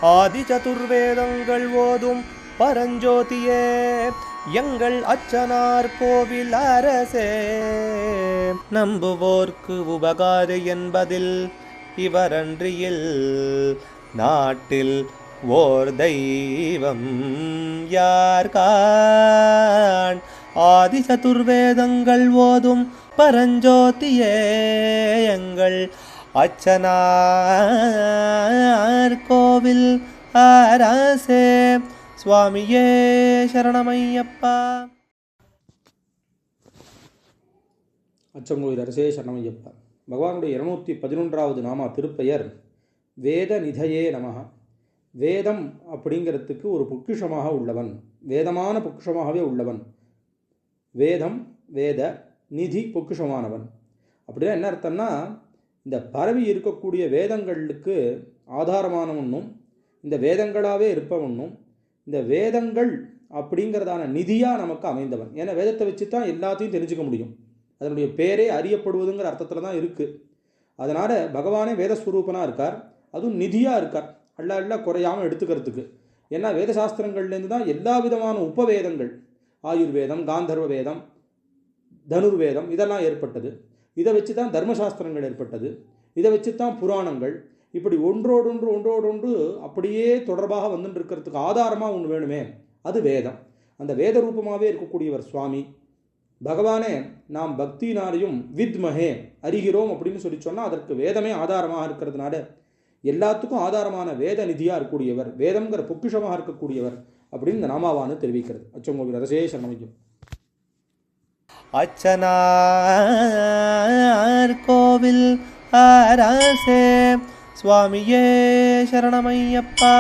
ஆதி சதுர்வேதங்கள் ஓதும் பரஞ்சோதியே எங்கள் அச்சனார் கோவில் அரசே. நம்புவோர்க்கு உபகாரி என்பதில் இவரன்றியில் நாட்டில் ஓர் தெய்வம் யார்கான். ஆதி சதுர்வேதங்கள் ஓதும் பரஞ்சோதியே எங்கள் அச்சனார் கோவில் அரசே. சுவாமியே சரணமையப்பா. அச்சங்கோவில் அரசே சரணமையப்பா. பகவானுடைய 211வது நாமா திருப்பெயர் வேத நிதையே நமஹ. வேதம் அப்படிங்கிறதுக்கு ஒரு பொக்கிஷமாக உள்ளவன், வேதமான பொக்கிஷமாகவே உள்ளவன். வேதம் வேத நிதி பொக்கிஷமானவன். அப்படின்னா என்ன அர்த்தம்னா, இந்த பரவி இருக்கக்கூடிய வேதங்களுக்கு ஆதாரமானவனும் இந்த வேதங்களாகவே இருப்பவனும் இந்த வேதங்கள் அப்படிங்கிறதான நிதியாக நமக்கு அமைந்தவன். ஏன்னா வேதத்தை வச்சு தான் எல்லாத்தையும் தெரிஞ்சுக்க முடியும். அதனுடைய பேரே அறியப்படுவதுங்கிற அர்த்தத்தில் தான் இருக்குது. அதனால் பகவானே வேதஸ்வரூபனாக இருக்கார், அதுவும் நிதியாக இருக்கார், எல்லாம் குறையாமல் எடுத்துக்கிறதுக்கு. ஏன்னா வேதசாஸ்திரங்கள்லேருந்து தான் எல்லா விதமான உபவேதங்கள், ஆயுர்வேதம், காந்தர்வ வேதம், தனுர்வேதம் இதெல்லாம் ஏற்பட்டது. இதை வச்சு தான் தர்மசாஸ்திரங்கள் ஏற்பட்டது. இதை வச்சு தான் புராணங்கள். இப்படி ஒன்றோடொன்று அப்படியே தொடர்பாக வந்துட்டு இருக்கிறதுக்கு ஆதாரமாக ஒன்று வேணுமே, அது வேதம். அந்த வேத ரூபமாகவே இருக்கக்கூடியவர் சுவாமி பகவானே. நாம் பக்தினாலையும் வித்மஹே அறிகிறோம் அப்படின்னு சொல்லி சொன்னால் அதற்கு வேதமே ஆதாரமாக இருக்கிறதுனால எல்லாத்துக்கும் ஆதாரமான வேத நிதியாக இருக்கக்கூடியவர், வேதம்ங்கிற பொக்கிஷமாக இருக்கக்கூடியவர் அப்படின்னு இந்த நாமாவானு தெரிவிக்கிறது. அச்சங்கோவில் அரசே சரணமையும். அச்சனார் கோவில் அரசே. சுவாமியே சரணமையப்பா.